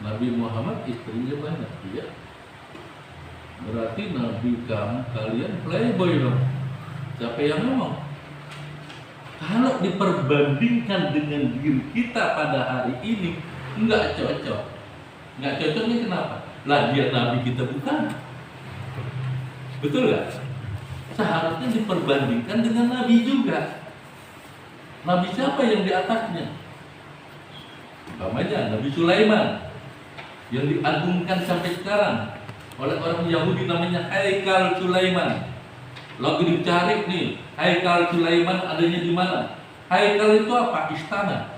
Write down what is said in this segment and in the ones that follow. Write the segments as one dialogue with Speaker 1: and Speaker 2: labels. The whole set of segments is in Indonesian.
Speaker 1: Nabi Muhammad istrinya banyak, iya. Berarti Nabi kalian playboy dong. Siapa yang ngomong? Kalau diperbandingkan dengan diri kita pada hari ini, nggak cocok. Nggak cocoknya kenapa? Lah dia Nabi kita bukan. Betul nggak? Seharusnya diperbandingkan dengan Nabi juga. Nabi siapa yang di atasnya? Umpamanya Nabi Sulaiman yang diagungkan sampai sekarang oleh orang Yahudi, namanya Haikal Sulaiman. Lagi dicari nih, Haikal Sulaiman adanya di mana? Haikal itu apa? Istana.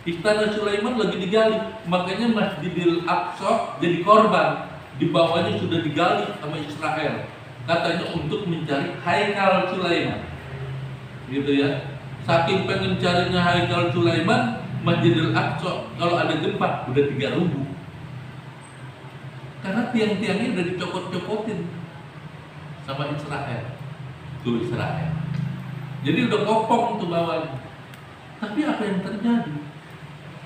Speaker 1: Istana Sulaiman lagi digali, makanya Masjidil Aqsa jadi korban. Di bawahnya sudah digali sama Israel, katanya untuk mencari Haikal Sulaiman. Gitu ya. Saking pengen carinya Haikal Sulaiman, Masjidil Aqsa kalau ada gempa udah 3 rubuh. Karena tiang-tiangnya udah dicopot-copotin sama Israel. Tuh Israel. Jadi udah kopong tuh bawahnya. Tapi apa yang terjadi?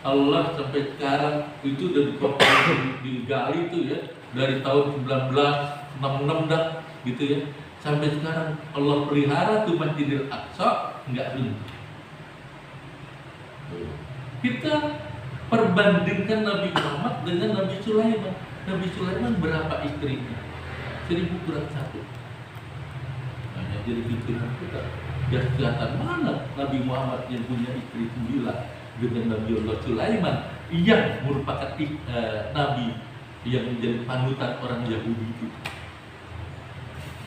Speaker 1: Allah sampai sekarang itu udah dikopong, digali tuh ya, dari tahun 1966 dah gitu ya. Sampai sekarang Allah pelihara tuh Masjidil Aqsa enggak runtuh. Kita perbandingkan Nabi Muhammad dengan Nabi Sulaiman. Nabi Sulaiman berapa istrinya? 1.101. Hanya jadi pikiran kita. Dan kelihatan mana Nabi Muhammad yang punya istri 9 dengan Nabi Allah Sulaiman yang merupakan Nabi yang menjadi panutan orang Yahudi itu.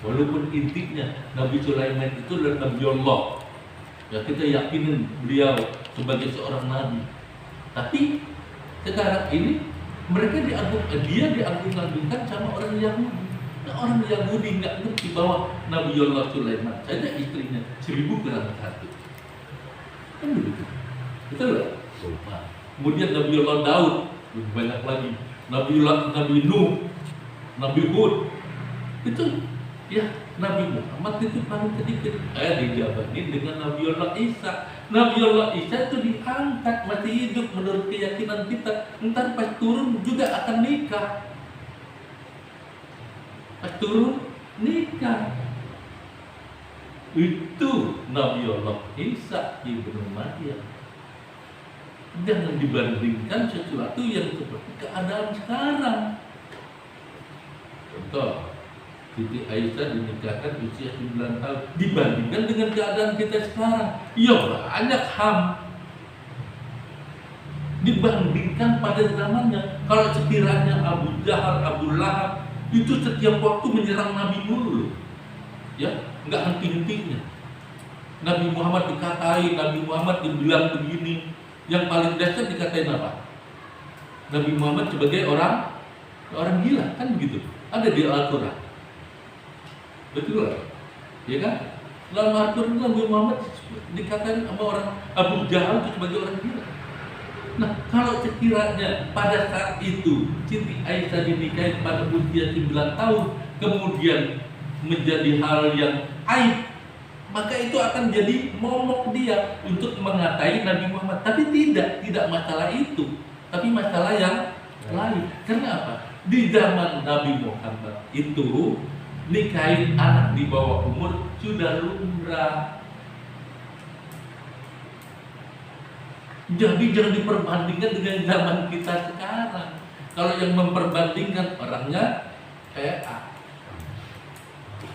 Speaker 1: Walaupun intinya Nabi Sulaiman itu adalah Nabi Allah, ya kita yakinin beliau sebagai seorang Nabi. Tapi sekarang ini mereka dia diagung-agungkan sama orang Yahudi. Nah, orang Yahudi nggak ngerti bahwa Nabi Allah Sulaiman saja istrinya 1.000 kurang 1. Kan begitu. Betul nggak? Nah, kemudian Nabi Allah Daud lebih banyak lagi. Nabi Nuh, Nabi Hud, itu ya Nabi Muhammad itu paling sedikit. Dijabarin dengan Nabi Allah Isa. Nabi Allah Isa itu diangkat masih hidup menurut keyakinan kita. Ntar pas turun juga akan nikah. Pas turun nikah. Itu Nabi Allah Isa ibnu Maryam. Jangan dibandingkan sesuatu yang seperti keadaan sekarang. Contoh, Siti Aisyah dinikahkan usia 9 tahun. Dibandingkan dengan keadaan kita sekarang, ya banyak HAM. Dibandingkan pada zamannya, kalau sekiranya Abu Jahal, Abu Lahab itu setiap waktu menyerang Nabi mulu, ya nggak henti-hentinya. Nabi Muhammad dikatai, Nabi Muhammad dibilang begini. Yang paling dasar dikatain apa? Nabi Muhammad sebagai orang gila, kan begitu? Ada di Al-Quran. Betul lah, ya kan? Dalam Al-Quran Nabi Muhammad dikatain sama orang Abu Jahal itu sebagai orang gila. Nah, kalau sekiranya pada saat itu Siti Aisyah dinikahi pada usia 9 tahun, kemudian menjadi hal yang aib, maka itu akan jadi momok dia untuk mengatai Nabi Muhammad. Tapi tidak masalah itu, tapi masalah yang lain. Karena apa? Di zaman Nabi Muhammad itu nikahin anak di bawah umur sudah lumrah. Jadi jangan diperbandingkan dengan zaman kita sekarang. Kalau yang memperbandingkan orangnya kayak A.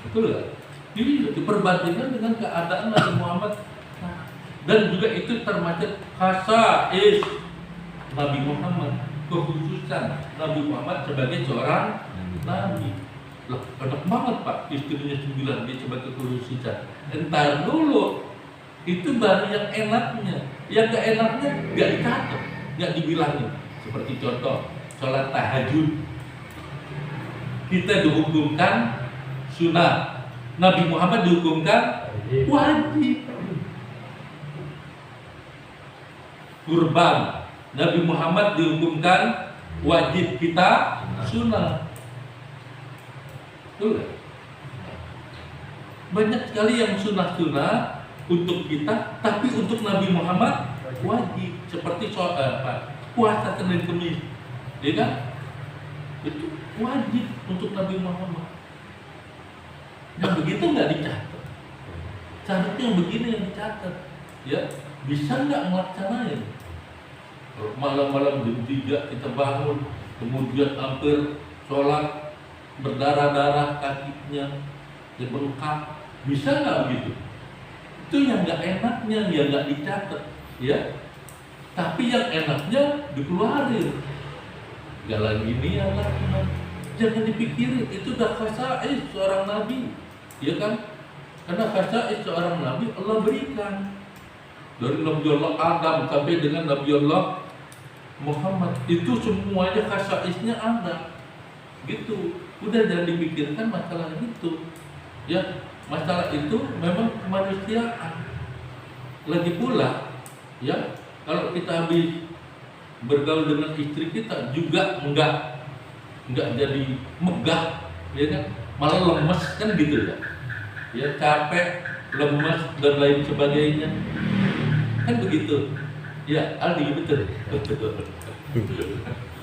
Speaker 1: Betul gak? Jadi diperbandingkan dengan keadaan Nabi Muhammad. Dan juga itu termasuk khasa'is Nabi Muhammad, kekhususan Nabi Muhammad sebagai seorang Nabi. Loh, enak banget Pak, istrinya 9 dia sebagai kekhususan. Entar dulu, itu baru yang enaknya. Yang gak enaknya gak dicatat, gak dibilangin. Seperti contoh, sholat tahajud. Kita dihukumkan sunnah, Nabi Muhammad dihukumkan wajib. Kurban, Nabi Muhammad dihukumkan wajib, kita sunnah. Betul. Banyak sekali yang sunnah-sunnah untuk kita, tapi untuk Nabi Muhammad wajib. Seperti puasa Senin Kemis. ya kan? Itu wajib untuk Nabi Muhammad. Yang begitu nggak dicatat. Syaratnya yang begini yang dicatat, ya bisa nggak melaksanain? Malam-malam jam 3 kita bangun, kemudian hampir sholat berdarah-darah kakinya, ya bengkak, bisa nggak begitu? Itu yang nggak enaknya, ya nggak dicatat, ya. Tapi yang enaknya dikeluarin. Jalan gini ya lah, jangan dipikirin, itu udah khasa'is seorang nabi, ya kan? Karena khasa'is seorang nabi Allah berikan dari Nabi Allah Adam sampai dengan Nabi Allah Muhammad, itu semuanya khasa'isnya ada, gitu. Udah jangan dipikirkan masalah itu, ya. Masalah itu memang kemanusiaan. Lagi pula, ya, kalau kita habis bergaul dengan istri kita juga enggak jadi megah, ya kan? Malah lemes kan gitu ya. Ya capek, lemes dan lain sebagainya. Kan begitu. Ya, Aldi betul.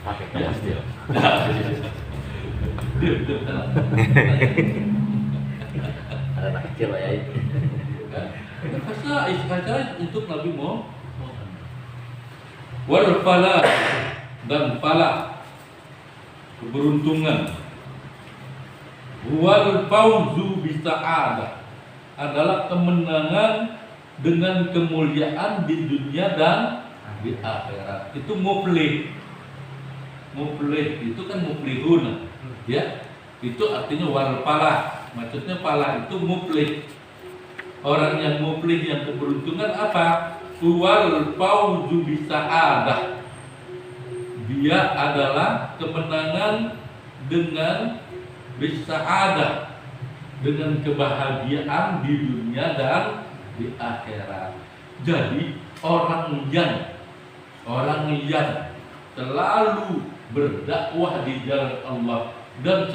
Speaker 2: Pakai
Speaker 1: Ya,
Speaker 2: dia. Ada anak kecil ya itu.
Speaker 1: Khasa'is untuk Nabi Muhammad. Wal falah, dan falah, keberuntungan. Wal fauzu bisa'adah, adalah kemenangan dengan kemuliaan di dunia dan di akhirat. Itu muflih. Muflih itu kan muflihun, ya. Itu artinya wal falah. Maksudnya falah itu muflih. Orang yang muflih, yang keberuntungan apa? Wal fauzu bisa'adah, dia adalah kemenangan dengan bisa'adah, dengan kebahagiaan di dunia dan di akhirat. Jadi orang yang selalu berdakwah di jalan Allah dan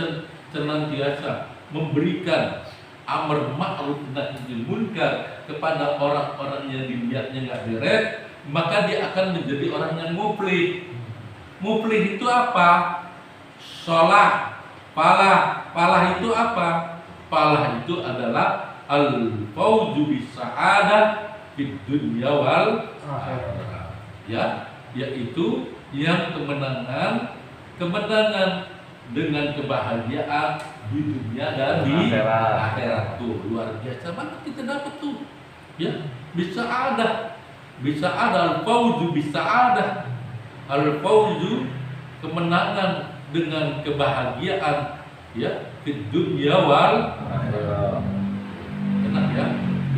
Speaker 1: senantiasa memberikan amar ma'ruf nahi munkar kepada orang-orang yang dilihatnya nggak beres, maka dia akan menjadi orang yang muflih. Muflih itu apa? Sholat. Falah itu apa? Falah itu adalah al-fauzu bisa'adah fid dunya wal akhirah. Ya, yaitu yang kemenangan dengan kebahagiaan di dunia dan di akhirat. Tuh luar biasa banget kita dapat tuh, ya. Bisa ada al-fauzu al-fauzu, kemenangan dengan kebahagiaan, ya, di dunia wal akhirat. Enak ya,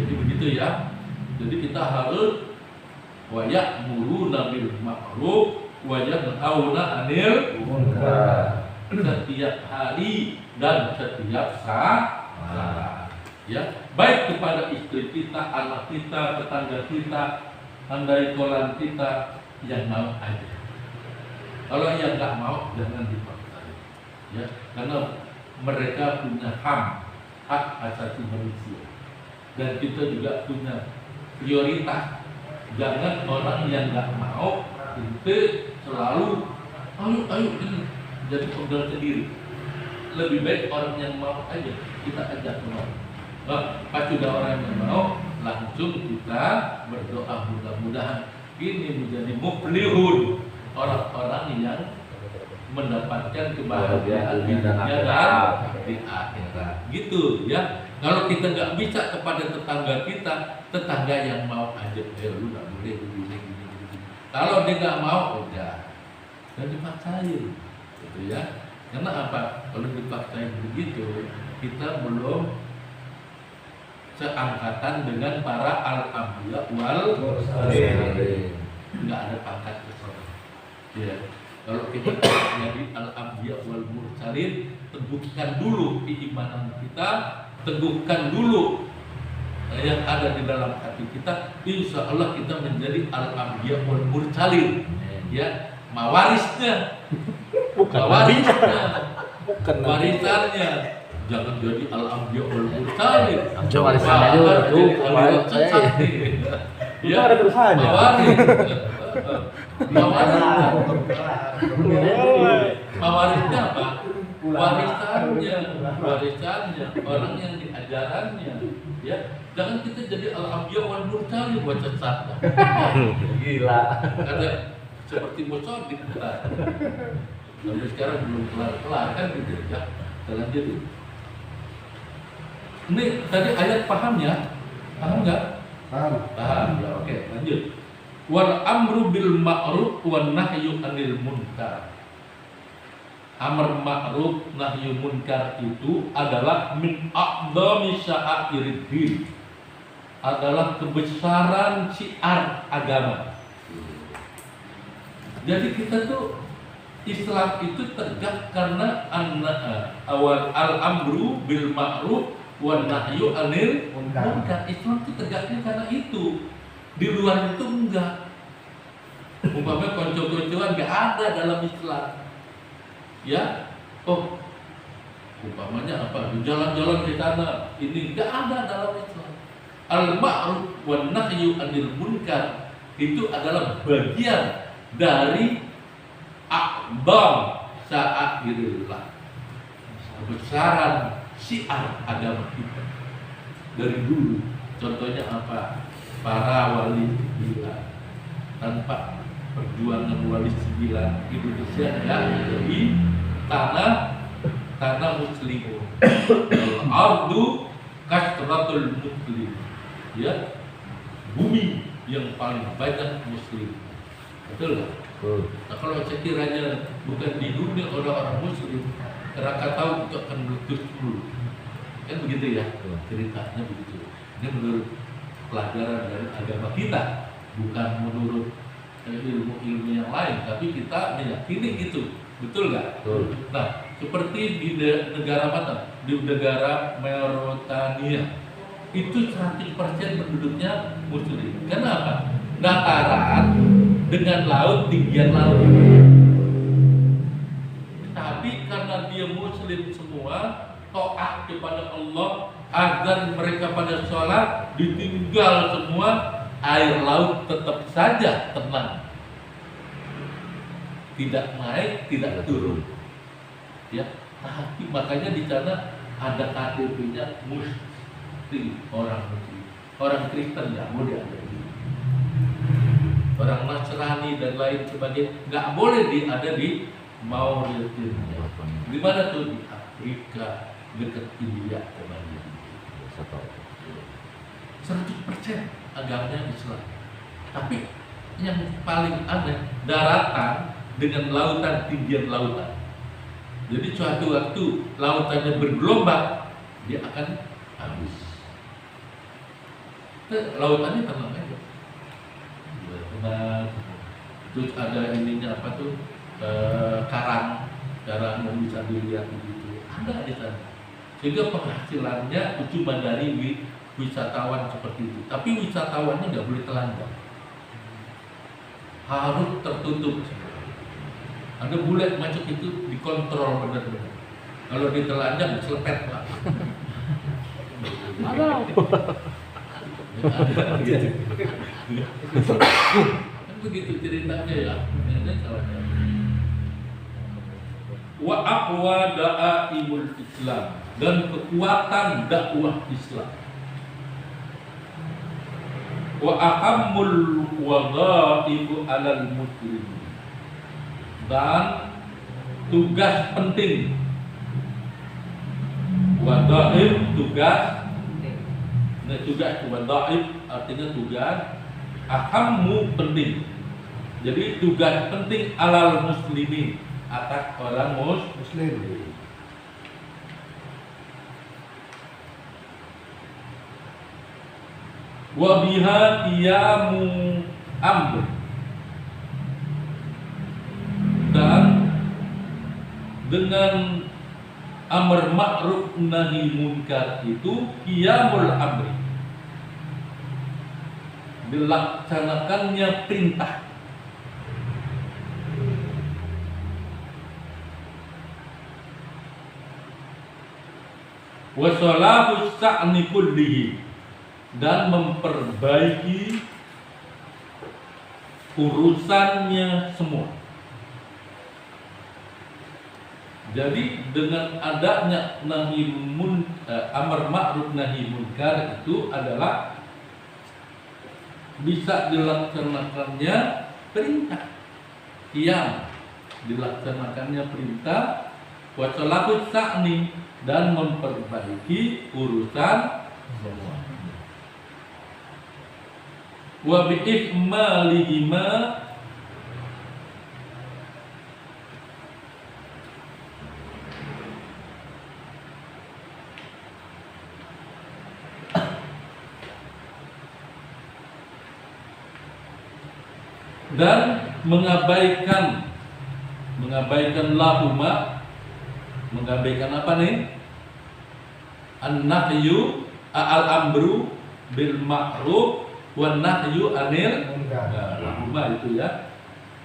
Speaker 1: jadi begitu ya. Jadi kita harus wa ya'muruna bil ma'ruf wa yanhauna 'anil munkar setiap hari dan setiap saat, ya, baik kepada istri kita, anak kita, tetangga kita, andai kolan kita, yang mau aja. Kalau yang nggak mau jangan dipaksa, ya, karena mereka punya hak asasi manusia dan kita juga punya prioritas. Jangan orang yang nggak mau itu selalu ayo ini jadi penggal sendiri. Lebih baik orang yang mau aja kita ajak keluar. Pas sudah orang yang mau, langsung kita berdoa mudah-mudahan ini menjadi muflihun, orang-orang yang mendapatkan kebahagiaan di dunia dan di akhirat. Gitu ya. Kalau kita nggak bisa kepada tetangga yang mau aja, lu nggak boleh begini. Kalau dia nggak mau, udah, dan dipaksain, gitu ya. Karena apa? Kalau dipaksain begitu, kita belum seangkatan dengan para al-anbiya wal mursalin. Nggak ada pangkat kesana. Ya. Kalau kita jadi al-anbiya wal mursalin, teguhkan dulu keimanan kita, teguhkan dulu yang ada di dalam hati kita. Insya Allah kita menjadi al-anbiya wal mursalin, ya, mawarisnya, warisannya. Jangan jadi al-anbiya wal mursalin.
Speaker 2: Warisannya dulu.
Speaker 1: Ya, ada terusannya. Mawarisnya apa? Warisannya, orang yang diajarannya, ya. Jangan kita jadi al-anbiya wal mursalin buat sesat.
Speaker 2: Gila.
Speaker 1: Ada seperti Musodik kita. Sampai sekarang belum kelar kan gitu ya. Kita lanjut. Ini tadi ayat paham ya? Paham nggak? Paham ya. Oke, lanjut. Wal amru bil ma'ruf wan nahyu 'anil munkar. Amar ma'ruf nahyu munkar itu adalah min a'dhami sya'airid, adalah kebesaran syiar agama. Jadi kita tuh Islam itu tegak karena awal al-amru bil ma'ruf wan nahyu 'anil munkar. Islam itu tegaknya karena itu. Di luar itu enggak. Umpamanya konco-koncoan enggak ada dalam Islam. Ya, oh, umpamanya apa? Di jalan-jalan di sana ini enggak ada dalam Islam. Al-ma'ruf wan nahyu 'anil munkar itu adalah bagian dari a'dham sya'airillah, kebesaran syiar agama kita dari dulu. Contohnya apa? Para wali sembilan, tanpa perjuangan wali sembilan Indonesia nggak jadi tanah muslim. Al-ardu kasratul muslim, ya, bumi yang paling banyak muslim, betul nggak? Nah, kalau sekiranya bukan di dunia orang muslim, Krakatau itu akan meletus dulu, kan begitu ya ceritanya begitu. Ini menurut pelajaran dari agama kita, bukan menurut ilmu-ilmu yang lain, tapi kita meyakini itu, betul nggak? Nah, seperti di negara mana? Di negara Mauritania itu 100% penduduknya muslim. Kenapa? Dataran dengan laut, tinggian laut. Tapi karena dia muslim semua, taat kepada Allah, agar mereka pada sholat ditinggal semua, air laut tetap saja tenang, tidak naik, tidak turun, ya. Tapi makanya di sana ada KTP-nya muslim, orang muslim, orang Kristen nggak boleh ada di, orang Nasrani dan lain sebagainya nggak boleh ada di Mauritania. Di mana tuh? Di Afrika, dekat India kemarin. 100% agamanya Islam. Tapi yang paling aneh, daratan dengan lautan, tinggian lautan. Jadi suatu waktu lautannya bergelombang, dia akan habis. Lautannya tenang aja, tenang. Terus ada ininya apa tuh, karang yang bisa dilihat begitu, ada di sana. Sehingga penghasilannya cuma dari wisatawan seperti itu. Tapi wisatawannya nggak boleh telanjang, harus tertutup. Ada bule masuk itu dikontrol benar-benar. Kalau ditelanjang selepet pak. Kan begitu ceritanya ya. Wa aqwa da'aimul Islam, dan kekuatan dakwah Islam. Wa ahammul wadha'ifu 'alal muslimin, dan tugas penting. Wadha'if tugas, nah tugas wadha'if artinya tugas, ahammu penting. Jadi tugas penting 'alal muslimin, atas orang muslim. Wa biha qiyamu amr, dan dengan amar ma'ruf nahi munkar itu qiyamul amri, dilaksanakannya perintah. Wa salahu sa'ni kullihi, dan memperbaiki urusannya semua. Jadi dengan adanya amar ma'ruf nahi munkar itu adalah bisa dilaksanakannya perintah, yang dilaksanakannya perintah, wa salahus sa'ni, dan memperbaiki urusan semua. Wa bi ikmalihima, dan mengabaikan lahuma, mengabaikan apa nih? An-nahyu al-amru bil ma'ruf wan nahyu anil lahuma, itu ya.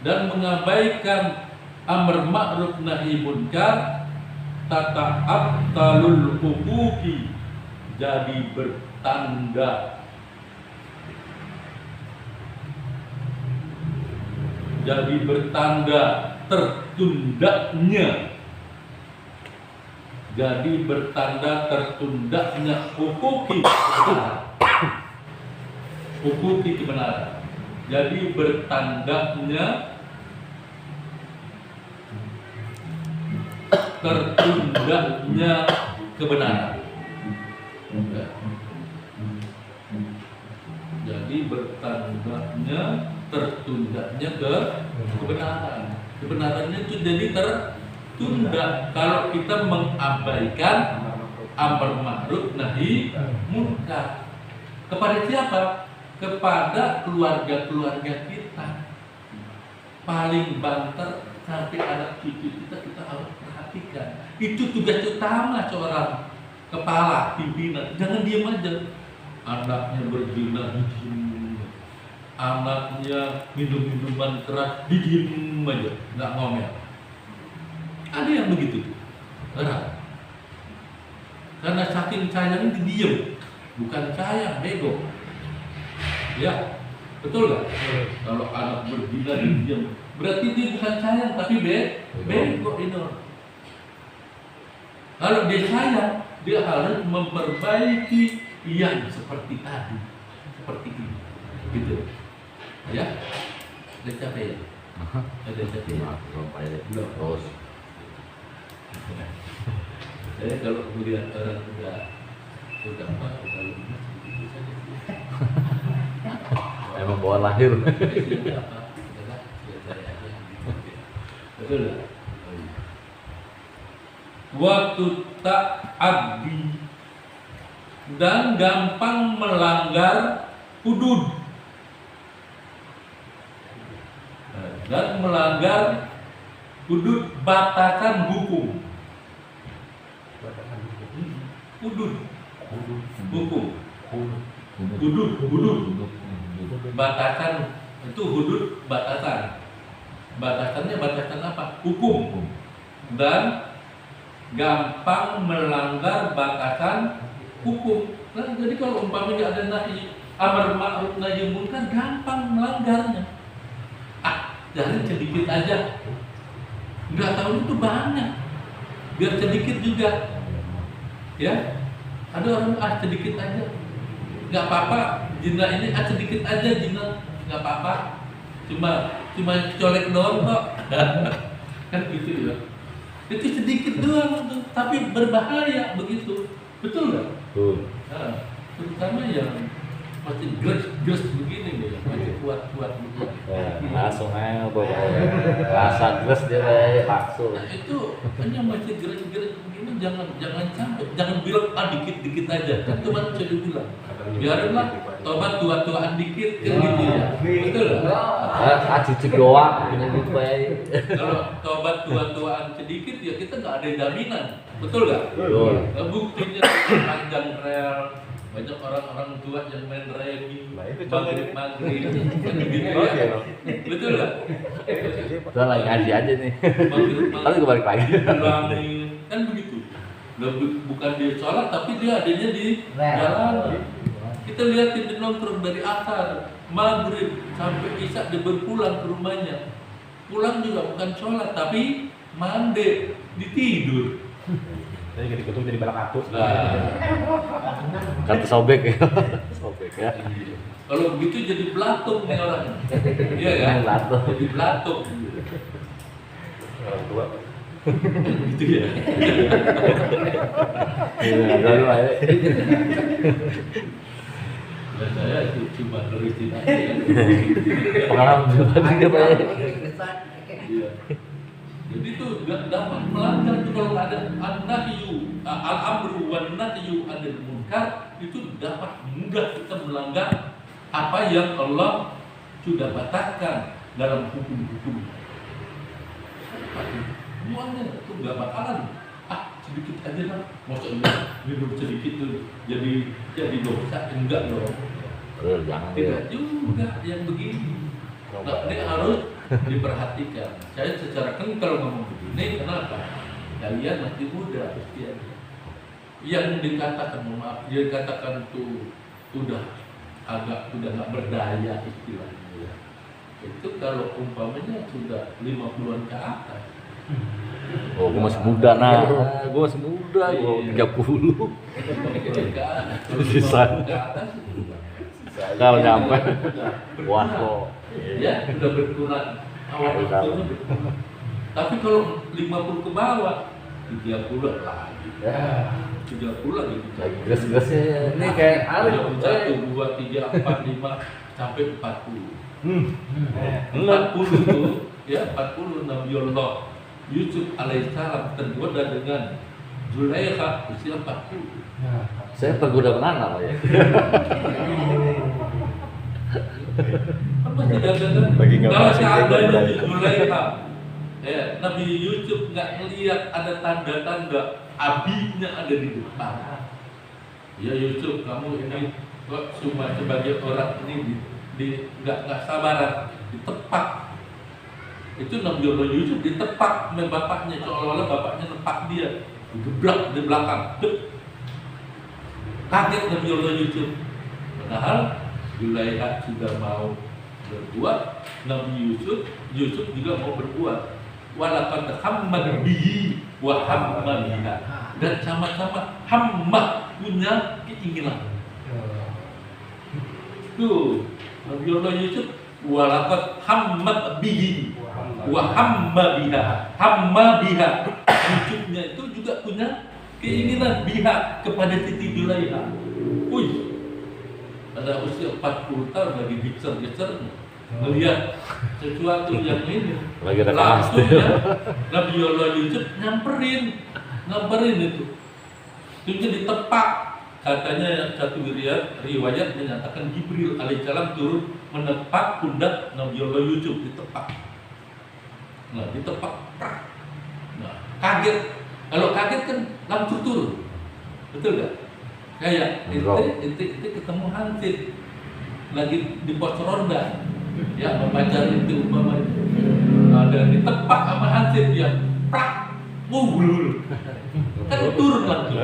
Speaker 1: Dan mengabaikan amar ma'ruf nahi munkar, tata'attalul huquqi, jadi bertanda tertundanya, hukuki kebenaran. Jadi bertandanya tertundanya kebenaran. Jadi bertandanya tertundanya kebenaran. Kebenarannya itu jadi tertunda kalau kita mengabaikan amar ma'ruf nahi munkar. Kepada siapa? Kepada keluarga-keluarga kita. Paling banter sampai anak cucu kita harus perhatikan. Itu tugas utama seorang kepala pimpinan. Jangan diam aja. Anaknya berzina, diem. Anaknya minum minuman keras, diem aja, nggak ngomel. Ada yang begitu, karena saking sayang itu diem, bukan sayang, bego. Ya, betul nggak? Kalau anak berzina diem, berarti dia bukan sayang, tapi bego itu. Kalau dia sayang, dia harus memperbaiki yang seperti tadi, seperti ini, gitu. Ya, udah capek ya? Udah capek ya? Belum. Terus. Saya kalau melihat orang udah apa, udah gitu saja.
Speaker 2: Emang bawaan lahir.
Speaker 1: Apa? Udahlah, biar saya aja. Betul nggak? Waktu tak abdi dan gampang melanggar hudud. Dan melanggar hudud, batasan hukum. Hudud hukum. Hudud batasan, itu hudud batasan. Batasannya batasan apa? Hukum. Dan gampang melanggar batasan hukum. Nah, jadi kalau umpamanya ada nahi amar ma'ruf nahi munkar, gampang melanggarnya. Jangan sedikit aja, nggak tahu itu banyak, biar sedikit juga, ya. Ada orang sedikit aja, nggak apa-apa. Zina ini sedikit aja zina, nggak apa-apa. Cuma colek doang kok, kan gitu ya. Itu sedikit doang tuh, tapi berbahaya begitu, betul nggak?
Speaker 2: Betul.
Speaker 1: Nah, terutama yang masih gres begini nih, masih kuat begini.
Speaker 2: Langsung aja pokoknya. Rasa gres dia langsung.
Speaker 1: Nah, itu hanya masih gres begini, jangan sampai, jangan bilang dikit aja. Kan kemarin saya bilang, biarinlah tobat tua-tuaan dikit, kan gitu ya. Betul lah.
Speaker 2: Cicik doang gitu bae.
Speaker 1: Kalau tobat tua-tuaan sedikit ya kita nggak ada jaminan, betul nggak?
Speaker 2: Betul.
Speaker 1: Nah, buktinya panjang rel. Banyak orang-orang tua yang main remi, maghrib, kan begitu ya. Betul nggak?
Speaker 2: Udah lagi ngaji aja nih. Tapi gue balik lagi.
Speaker 1: Kan begitu. Bukan dia sholat, tapi dia adanya di jalan. Kita lihat di nongkrong dari asar maghrib sampai isya dia berpulang ke rumahnya. Pulang juga bukan sholat tapi mandi, ditidur.
Speaker 3: Jadi ketika itu jadi balak atus.
Speaker 2: Kata sobek ya. Sobek ya.
Speaker 1: Kalau begitu jadi belatung nih orang. Iya kan?
Speaker 2: Belatung.
Speaker 1: Jadi belatung.
Speaker 3: Orang tua.
Speaker 1: Gitu ya.
Speaker 2: Iya, lalu aja.
Speaker 1: Ya, saya cuma nerusin aja.
Speaker 2: Pengalaman pribadi dia Pak.
Speaker 1: Iya. Jadi itu nggak dapat melanggar itu kalau ada an-nahyu al-amru wan nahyu anil munkar itu dapat mudah kita melanggar apa yang Allah sudah batalkan dalam hukum-hukum. Semuanya itu nggak bakalan sedikit aja lah, maksudnya minum sedikit tuh jadi dosa, enggak dong.
Speaker 2: Jangan
Speaker 1: Tidak juga yang begini. Nah, ini harus diperhatikan. Saya secara kalau ngomong begini, kenapa? Kalian masih muda usianya. Yang dikatakan, maaf, dia dikatakan tuh udah nggak berdaya istilahnya. Itu kalau umpamanya sudah 50-an ke atas.
Speaker 2: Oh, gue masih muda nah. Gue masih muda, gue 30. Sisa. Kalau nyampe, wah kok.
Speaker 1: Ya, sudah berkurang. Awal waktunya berkurang. Tapi kalau 50 ke bawah, 30 lagi. 30 lagi.
Speaker 2: Lagi gas-gasnya ini kayak Arif.
Speaker 1: 1, 2, 3, 4, 5 sampai 40. 40 itu ya 40 Nabiullah Yusuf alaihissalam tergoda dengan Zulaikha usia 40.
Speaker 2: Saya tergoda anak Pak ya.
Speaker 1: Kan masih dagangan.
Speaker 3: Bagi nggak
Speaker 1: Kalau
Speaker 3: masih
Speaker 1: seandainya
Speaker 3: beda.
Speaker 1: di Zulaikha, ya Nabi Yusuf nggak ngelihat ada tanda-tanda abinya ada di depan. Ya Yusuf, kamu ini kok cuma sebagai orang ini nggak sabaran, ditepak. Itu Nabiullah Yusuf ditepak oleh bapaknya, seolah-olah bapaknya nepak dia, digebrak di belakang. Kaget Nabiullah Yusuf. Padahal Zulaikha sudah mau berbuat, Nabi Yusuf juga mau berbuat. Walaqad hammat bihi wa hamma biha. Dan sama-sama hamma punya keinginan. Tuh, Nabiullah Yusuf walaqad hammat bihi wa hamma biha. Hamma biha. Yusufnya itu juga punya keinginan biha kepada Siti Zulaikha. Wih, pada usia 40 tahun lagi gecer-gecernya melihat sesuatu yang ini.
Speaker 2: Lagi ada
Speaker 1: Langsung
Speaker 2: kelas,
Speaker 1: ya Nabiullah Yusuf nyamperin itu. Itu ditepak. Katanya satu riwayat menyatakan Jibril alaihissalam turun menepak pundak Nabiullah Yusuf, ditepak. Nah, ditepak. Nah, kaget. Kalau kaget kan langsung turun. Betul nggak? Kayak ente ketemu hansip lagi di pos ronda, ya membaca itu umpamanya. Ada ditepak sama hansip ya, prak, bulur. Kan turun langsung.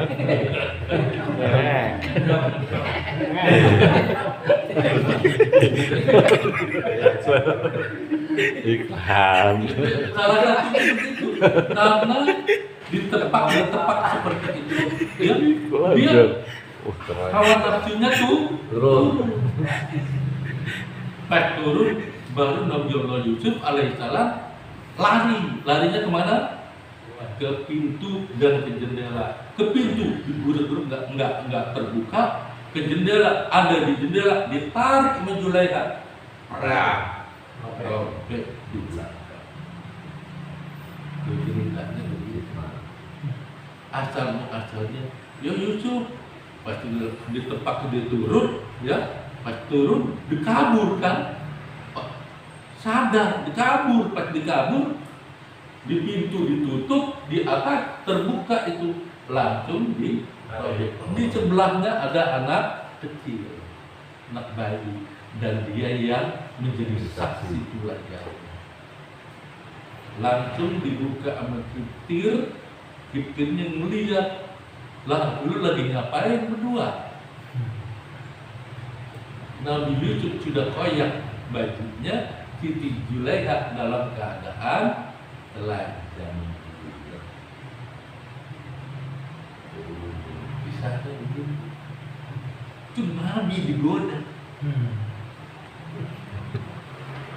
Speaker 2: Iklan.
Speaker 1: Salah satu itu karena ditepak seperti itu. Dia hawa nafsunya tuh turun. Pas turun baru Nabiullah Yusuf alaihissalam larinya kemana? Ke pintu dan ke jendela. Ke pintu diburuk-buruk nggak terbuka. Ke jendela, ada di jendela, ditarik sama Zulaikha. Robek di belakang. Ceritanya begitu. Asalnya ya Yusuf pas ditepak dia turun, ya pas turun dikabur kan, sadar dikabur, pas dikabur di pintu ditutup, di atas terbuka itu langsung di sebelahnya ada anak kecil, anak bayi, dan dia yang menjadi saksi keluarga. Langsung dibuka sama kipirnya ngeliat, lah lu lagi ngapain berdua? Nabi Yusuf sudah koyak bajunya, Siti Zulaikha dalam keadaan telanjang. Bisa kan begini? Itu Nabi digoda.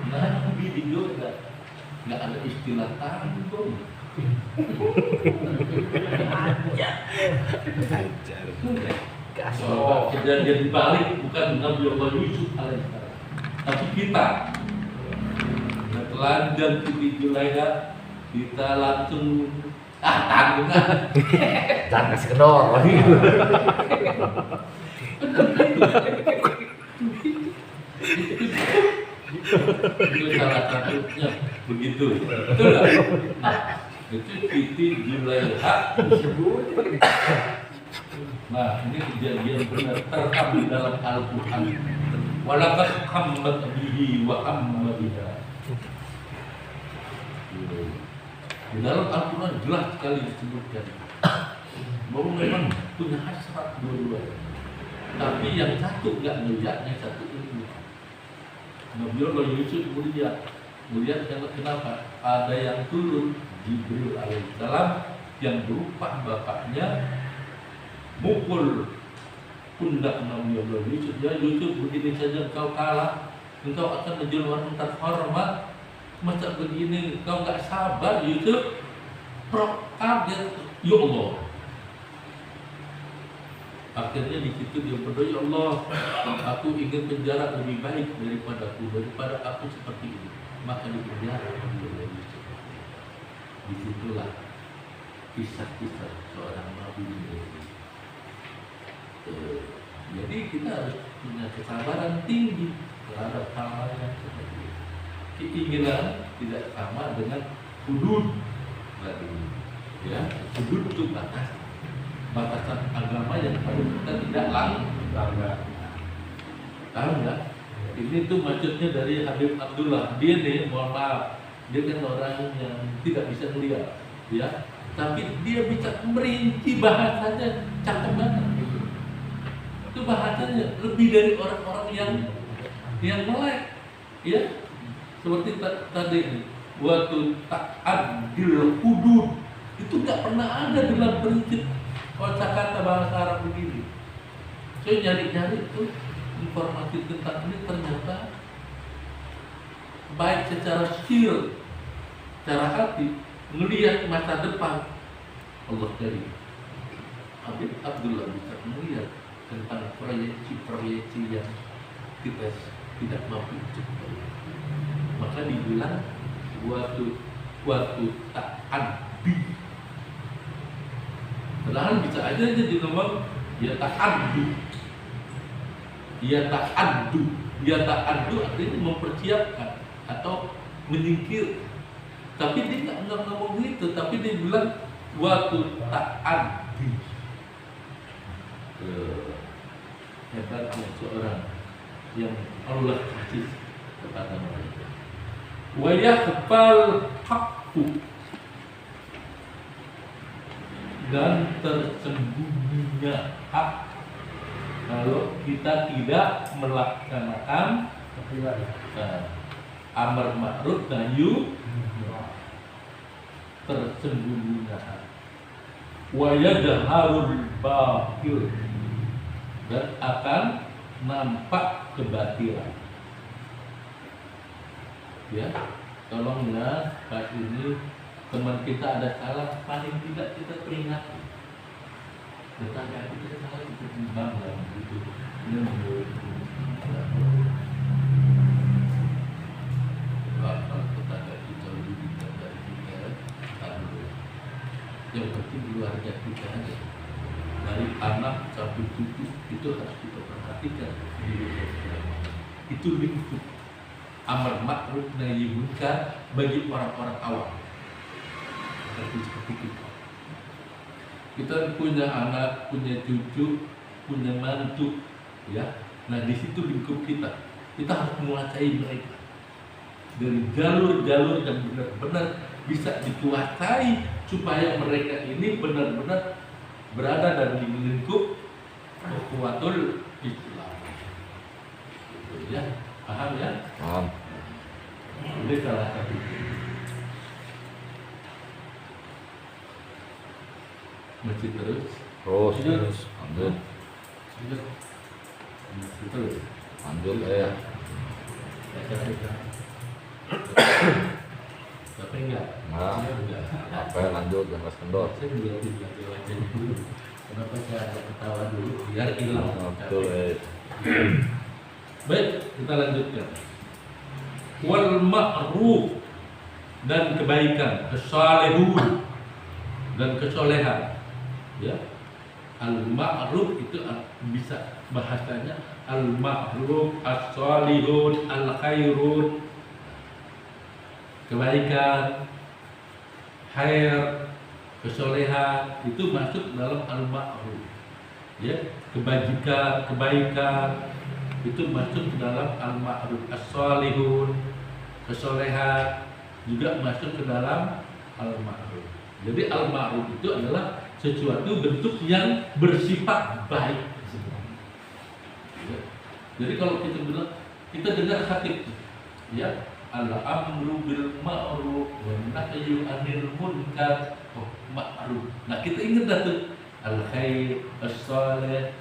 Speaker 1: Nabi digoda. Nggak ada istilah tanggung. Coba kejadian dibalik, bukan Nabi Allah Yusuf alaihissalam, tapi kita telanjang Siti Zulaikha, kita langsung tanggung kan.
Speaker 2: Jangan kasih kendor lagi.
Speaker 1: Itu salah satunya begitu. Betul nggak? Nah, itu Siti Zulaikha disebut. Nah, ini kejadian benar terekam di dalam Al-Quran. Walaqad hammat bihi wa hamma biha. Di dalam Al-Quran jelas sekali disebutkan bahwa memang punya hasrat dua-duanya. Tapi yang satu nggak ngeliat, yang satu ini. Nabi Allah Yusuf melihat kenapa? Ada yang turun, Jibril alaihissalam, yang berupa bapaknya, mukul pundak Nabi Allah Yusuf. Ya Yusuf, begini saja engkau kalah, engkau akan menjadi orang terhormat. Masa begini engkau nggak sabar Yusuf? Kaget, ya Allah. Akhirnya di situ dia berdoa, ya Allah, aku ingin penjara lebih baik daripada aku seperti ini. Maka di penjara Nabi Allah Yusuf. Disitulah kisah-kisah seorang Nabi ini. Jadi kita harus punya kesabaran tinggi terhadap hal-hal yang seperti ini. Keinginan tidak sama dengan hudud. Ya, hudud itu batasan agama yang harus kita tidak langgar. Tahu nggak? Ini tuh maksudnya dari Habib Abdullah. Dia nih, mohon maaf, dia kan orang yang tidak bisa melihat, ya. Tapi dia bisa merinci bahasanya cakep banget. Itu bahasanya lebih dari orang-orang yang melek, ya. Seperti tadi waktu ta'adil hudud itu nggak pernah ada dalam prinsip kosakata bahasa Arab begini. Saya nyari-nyari itu informasi tentang ini, ternyata baik secara skill, secara hati, melihat masa depan Allah dari Habib Abdullah bisa melihat tentang proyeksi yang kita tidak mampu capai. Maka dibilang waktu ta'addi. Padahal bisa aja jadi nomor ya ta'addu. Ya ta'addu artinya mempersiapkan atau menyingkir. Tapi dia nggak ngomong gitu, tapi dia bilang waktu ta'addi. Hebatnya seorang yang Allah kasih kepada mereka. Wa yakhfal haqqu, dan tersembunyinya hak kalau kita tidak melaksanakan amar ma'ruf nahi tersembunyinya hak. Wa yadharul batil, dan akan nampak kebatilan. Ya, tolong ya, Pak, ini teman kita ada salah, paling tidak kita peringati. Tetapi kita salah itu timbang lah begitu. Ini menurut kalau tetangga kita lebih pintar dari kita, yang penting keluarga kita aja. Dari anak sampai cucu itu harus kita perhatikan. Itu lingkup amar ma'ruf nahi munkar bagi orang-orang awam. Seperti kita. Kita punya anak, punya cucu, punya mantu, ya. Nah di situ lingkup kita. Kita harus menguasai mereka dari jalur-jalur yang benar-benar bisa dikuasai supaya mereka ini benar-benar berada dalam lingkup ukhuwatul Islam. Ya, paham ya?
Speaker 2: Paham.
Speaker 1: Ini salah satu. Masih terus.
Speaker 2: Terus lanjut
Speaker 1: Masih terus.
Speaker 2: lanjut
Speaker 1: Tapi enggak.
Speaker 2: nah
Speaker 1: Saya enggak.
Speaker 2: apa lanjut jangan kendor.
Speaker 1: Saya juga tidak baca dulu. Kenapa saya ada ketawa dulu? Biar hilang.
Speaker 2: Betul
Speaker 1: Baik, kita lanjutkan. Wal ma'ruf dan kebaikan, kesalehun dan kesolehan. Ya. Al ma'ruf itu bisa bahasanya al ma'ruf, as-salihun, al khairun. Kebaikan, khair, kesolehan itu masuk dalam al ma'ruf. Ya, kebajikan, kebaikan itu masuk dalam al ma'ruf. As-salihun, kesolehan juga masuk ke dalam al ma'ruf. Jadi al ma'ruf itu adalah sesuatu bentuk yang bersifat baik. Ya. Jadi kalau kita bilang, kita dengar khatib, ya, al-amru bil ma'ruf wa nahyu 'anil munkar. Oh, ma'ruf. Nah, kita ingat dah tuh al-khair, as-salih.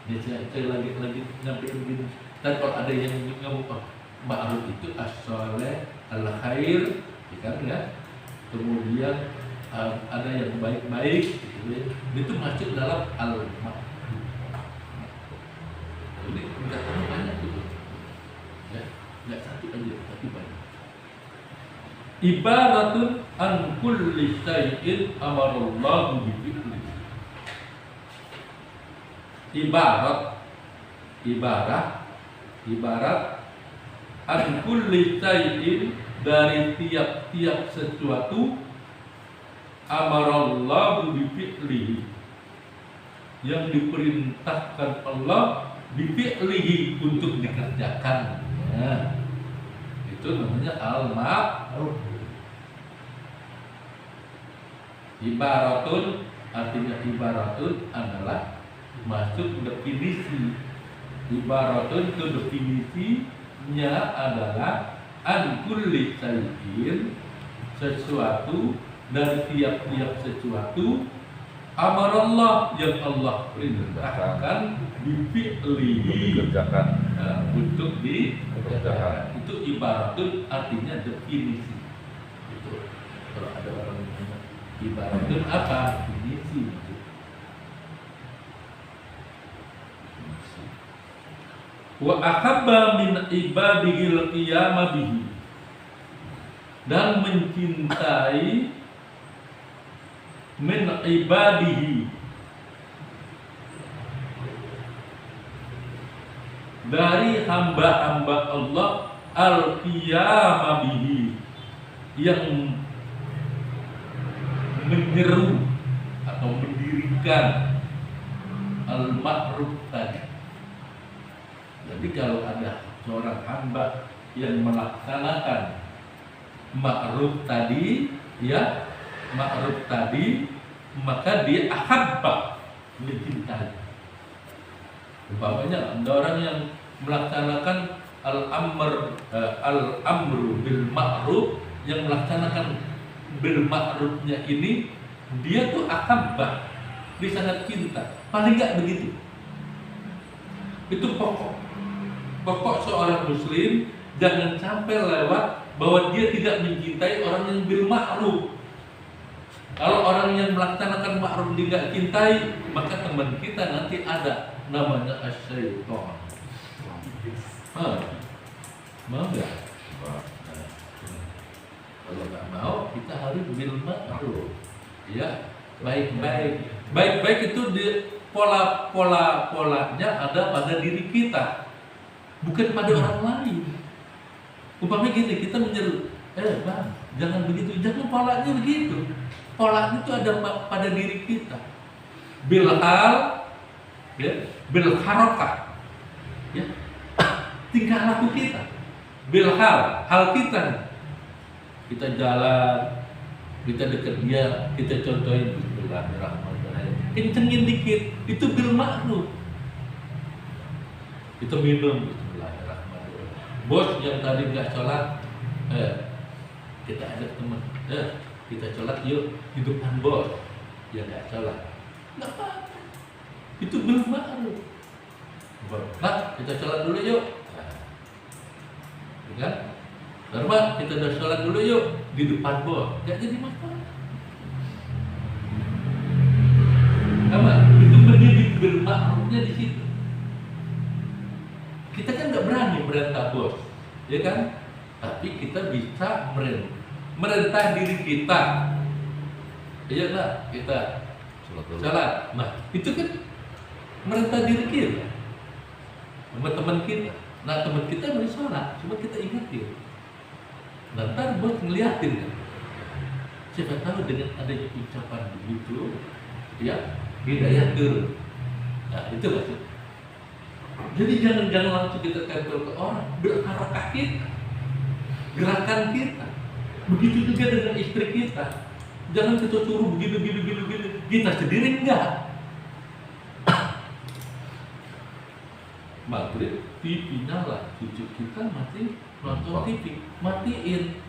Speaker 1: Dia lagi nyampe begini. Dan kalau ada yang ngomong ma'ruf itu as-salih, al-khair, kan ya. Kemudian ada yang baik-baik, gitu ya. Itu masuk dalam al-ma'ruf. Ini enggak banyak itu. Ya, enggak satu aja, tapi banyak. Ibaratun an kulli syai'in amarallahu bi fi'lihi. Ibarat an kulli syai'in, dari tiap-tiap sesuatu, amarallahu bi fi'lihi, yang diperintahkan Allah bi fi'lihi, untuk dikerjakan. Ya. Itu namanya al-ma'ruf. Ibaratun, artinya ibaratun adalah masuk definisi. Ibaratun itu definisinya adalah an kulli syai'in, sesuatu, dari tiap-tiap sesuatu, amarallah, yang Allah perintahkan bifi'lihi,
Speaker 2: kerjakan
Speaker 1: untuk dikerjakan. Itu ibaratun artinya definisi. Itu kalau ada orang yang tanya ibaratun apa, definisi. Wa ahabba min ibadihil qiyama bihi, dan mencintai min ibadihi, dari hamba-hamba Allah, al-qiyama bihi, yang menyeru atau mendirikan al-ma'ruf tadi. Jadi kalau ada seorang hamba yang melaksanakan ma'ruf tadi, ya, ma'ruf tadi, maka dia ahabba, mencintai. Umpamanya ada orang yang melaksanakan al-amru bil ma'ruf, yang melaksanakan bil ma'rufnya ini, dia tuh ahabba, dia sangat cinta. Paling enggak begitu. Itu pokok seorang muslim, jangan sampai lewat bahwa dia tidak mencintai orang yang bil ma'ruf. Kalau orang yang melaksanakan ma'ruf dia tidak cintai, maka teman kita nanti ada namanya asyaiton. Mau nggak? Kalau nggak mau, kita harus bil ma'ruf. Ya, baik-baik. Baik-baik itu di polanya ada pada diri kita, bukan pada orang lain. Umpamanya gini, kita menyeru, bang, jangan begitu, jangan polanya begitu. Polanya itu ada pada diri kita. Bilhal, ya, bilharokah, ya, tingkah laku kita. Bilhal, hal kita. Kita jalan, kita dekat dia, kita contohin bismillahirrahmanirrahim, kencengin dikit, itu bil ma'ruf. Kita minum bismillahirrahmanirrahim. Bos yang tadi nggak sholat, kita ajak teman, kita sholat yuk di depan bos, ya nggak sholat, nggak apa-apa, itu belum ma'ruf. Nah, kita sholat dulu yuk, kan? Karena kita udah sholat dulu yuk di depan bos, nggak jadi masalah. Apa? Itu mendidik berma'rufnya di situ. Kita kan nggak berani merintah bos, ya kan? Tapi kita bisa merintah diri kita. Iya nggak? Kita salat. Nah, itu kan merintah diri kita sama teman kita. Nah, teman kita mau sholat, cuma kita ingetin. Nah, ntar bos ngeliatin kan. Siapa tahu dengan adanya ucapan begitu, ya hidayah turun. Nah, itu maksud. Jadi jangan langsung kita tempel ke orang, berharakah kita, gerakan kita. Begitu juga dengan istri kita. Jangan kita suruh begini, kita sendiri enggak. Maghrib, TV nyala, cucu kita masih nonton TV, matiin.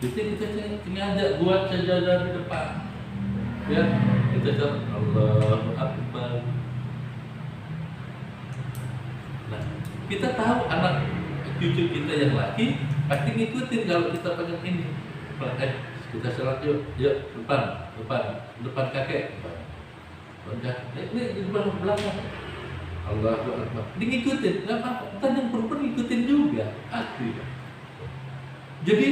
Speaker 1: Jadi kita ngajak buat sejadah di depan. Ya, kita cakap Allahu Akbar. Nah, kita tahu anak cucu kita yang laki pasti ngikutin kalau kita pengen ini. Kita sholat yuk depan kakek. Ini di depan belakang. Allahu Akbar. Dia ngikutin, nggak apa-apa. Ntar yang perempuan ngikutin juga. Asli. Jadi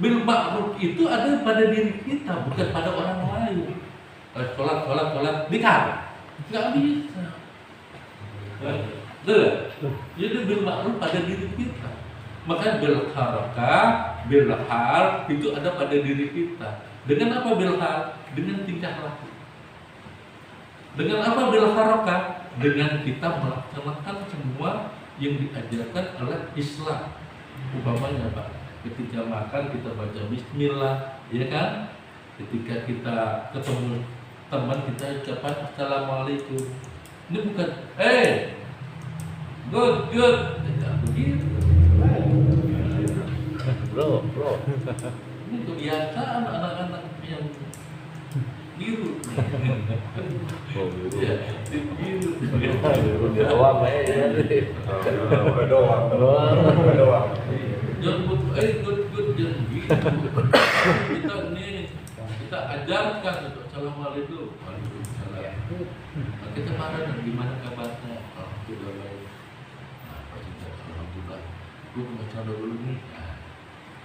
Speaker 1: bil ma'ruf itu ada pada diri kita, bukan pada orang lain. Sholat di kamar, nggak bisa. Jadi bil ma'ruf pada diri kita. Makanya bil harakah, bil hal itu ada pada diri kita. Dengan apa bil hal? Dengan tingkah laku. Dengan apa bil harakah? Dengan kita melaksanakan semua yang diajarkan oleh Islam. Umpamanya Pak, ketika makan kita baca Bismillah, ya kan? Ketika kita ketemu teman kita ucapkan Assalamualaikum. Ini bukan, good, tidak begitu.
Speaker 2: Bro.
Speaker 1: Ini kebiasaan anak-anak yang biru. Ya, biru.
Speaker 2: Doang ya.
Speaker 3: Doang.
Speaker 1: Jangan good jangan gitu. Kita ajarkan untuk Assalamualaikum. Waalaikumsalam. Nah, kita marah gimana kabarnya? Alhamdulillah baik. Apa kita alhamdulillah. Gue mau coba dulu nih.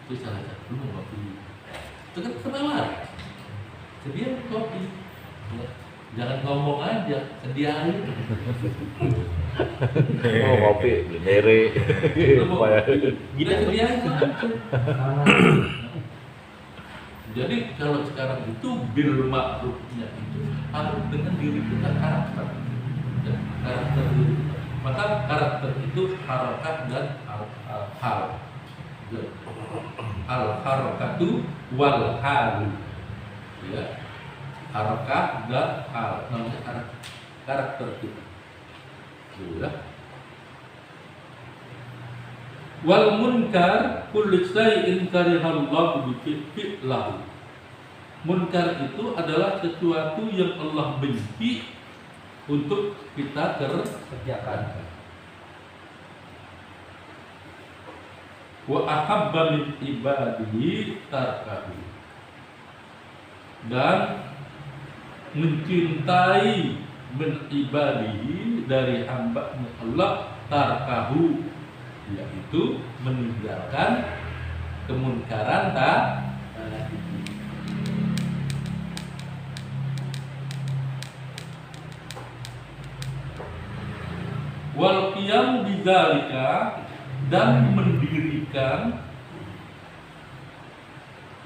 Speaker 1: Itu salah satu mau kopi. Itu kan kenalan. Sedia kopi. Ya. Jangan ngomong aja, sediain.
Speaker 2: Oh, kopi, beli mere.
Speaker 1: Kita sediain aja. Jadi kalau sekarang itu bil ma'rufnya itu harus dengan diri kita karakter. Ya, karakter diri kita. Maka karakter itu harakah dan hal. Al-harakatu wal halu. Ya. Harakah dan hal, namanya karakter kita. Ya. Wal munkar kullu shay'in karihallahu bifi'lahu. Munkar itu adalah sesuatu yang Allah benci untuk kita kerjakan. Wa ahabba min ibadihi tarkahu. Dan mencintai menibadihi dari hamba-Nya Allah tarkahu, yaitu meninggalkan kemunkaran tadi. Wal qiyam bidzalika, dan mendirikan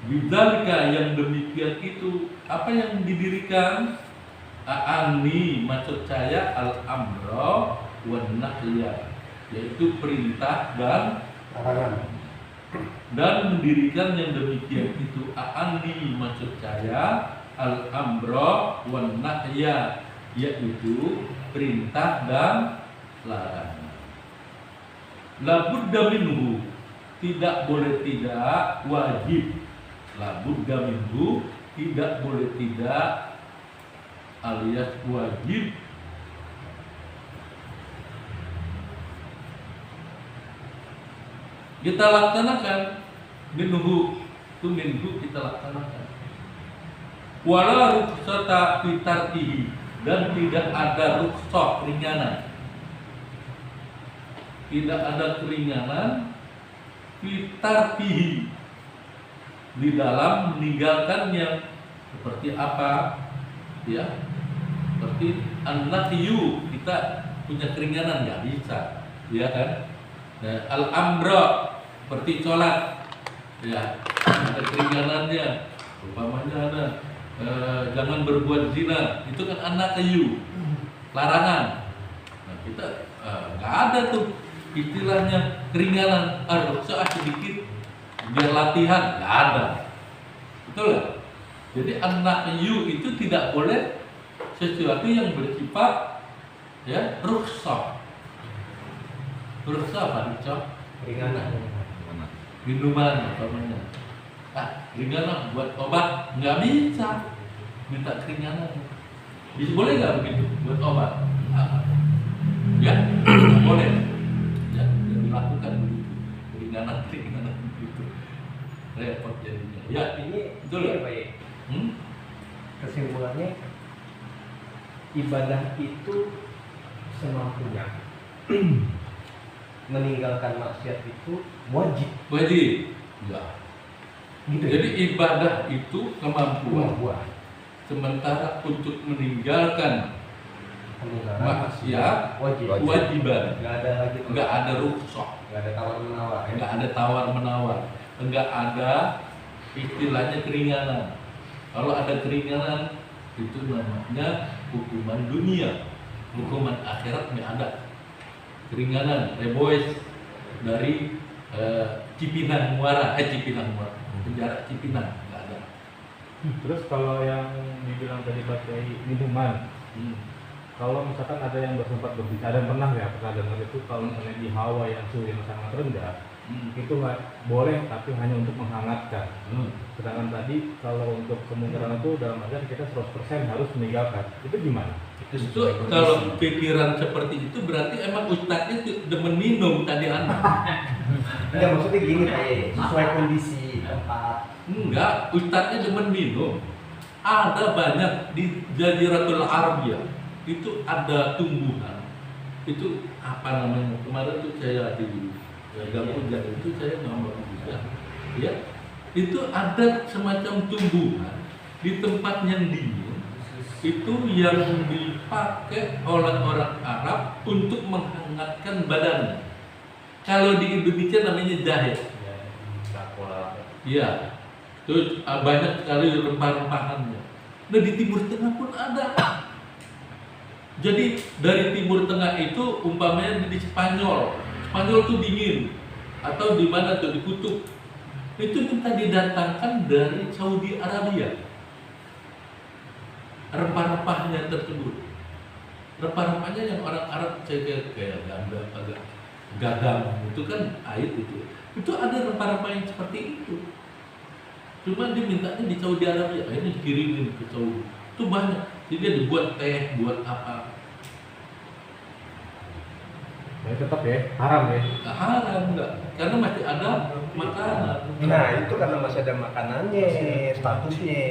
Speaker 1: bidzalika yang demikian itu. Apa yang didirikan? A'ani, maksud saya al-amra wan nahya, yaitu perintah dan larangan. Dan mendirikan yang demikian itu. A'ani, maksud saya al-amra wan nahya, yaitu perintah dan larangan. labudda minhu, tidak boleh tidak, wajib. Labudda minhu, tidak boleh tidak, alias wajib. Kita laksanakan minhu, itu minhu kita laksanakan. Wala rukhsata fi tarkihi, dan tidak ada rukhsah, keringanan. Tidak ada keringanan fi tarkihi, di dalam meninggalkannya. Seperti apa? Ya, seperti an-nahyu, kita punya keringanan nggak bisa, ya kan? Nah, al-amra, seperti sholat, ya, ada keringanannya. Umpamanya ada jangan berbuat zina, itu kan an-nahyu, larangan. Nah, kita nggak ada tuh istilahnya keringanan, rukhsah sedikit biar latihan, nggak ada, betul nggak? Jadi an-nahyu itu tidak boleh sesuatu yang bersifat ya rukhsah. Rukhsah apa rukhsah?
Speaker 3: Keringanan.
Speaker 1: Minuman umpamanya. Keringanan buat obat nggak bisa, minta keringanan. Bisa boleh nggak begitu buat obat? Ya, nggak boleh. Ya, dilakukan begitu. Keringanan begitu. Repot jadinya. Ya,
Speaker 3: Ini
Speaker 1: betul ya,
Speaker 3: Pak Ye. Kesimpulannya ibadah itu semampunya. Meninggalkan maksiat itu wajib.
Speaker 1: wajib. Ya.
Speaker 3: Gitu.
Speaker 1: Jadi ibadah itu kemampuan.
Speaker 3: buah.
Speaker 1: Sementara untuk meninggalkan maksiat
Speaker 3: wajib.
Speaker 1: kewajiban.
Speaker 3: Nggak ada lagi.
Speaker 1: Nggak ada rukhsah,
Speaker 3: Nggak ada tawar menawar.
Speaker 1: nggak ada tawar menawar, nggak ada istilahnya keringanan. Kalau ada keringanan itu namanya hukuman dunia, hukuman akhirat nggak ada. Keringanan, reboes dari Cipinang Muara, penjara Cipinang nggak ada.
Speaker 4: Terus kalau yang dibilang tadi pakai minuman, kalau misalkan ada yang sempat berbicara dan pernah dengar itu, kalau misalnya di hawa yang suhu yang sangat rendah, itu nggak boleh, tapi hanya untuk menghangatkan. Sedangkan tadi kalau untuk kemungkinan itu dalam artian kita 100% harus meninggalkan. Itu gimana?
Speaker 1: Justru kalau pikiran seperti itu berarti emang ustadznya demen minum tadi anak.
Speaker 3: Enggak, maksudnya gini Pak Ye, sesuai kondisi tempat.
Speaker 1: Enggak, ustadznya demen minum. Ada banyak di Jaziratul Arabia itu ada tumbuhan. Itu apa namanya? Kemarin tuh saya di Gapuja itu saya ngomong juga. Ya, itu ada semacam tumbuhan di tempat yang dingin. Itu yang dipakai oleh orang Arab untuk menghangatkan badannya. Kalau di Indonesia namanya jahe. Iya, itu banyak sekali rempah-rempahannya. Nah di Timur Tengah pun ada. Jadi dari Timur Tengah itu umpamanya di Spanyol tuh dingin, atau di mana tuh di kutub, itu minta didatangkan dari Saudi Arabia. Rempah-rempahnya tersebut, rempah-rempahnya yang orang Arab kayak ganda, agak gadang, itu kan air itu ada rempah-rempah yang seperti itu. Cuma dimintanya di Saudi Arabia, akhirnya dikirimin ke Saudi. Itu banyak, jadi dia dibuat teh, buat apa?
Speaker 4: Ya tetap ya, haram ya.
Speaker 1: Nggak haram enggak, karena masih ada makanan.
Speaker 3: Nah, itu karena masih ada makanannya, statusnya.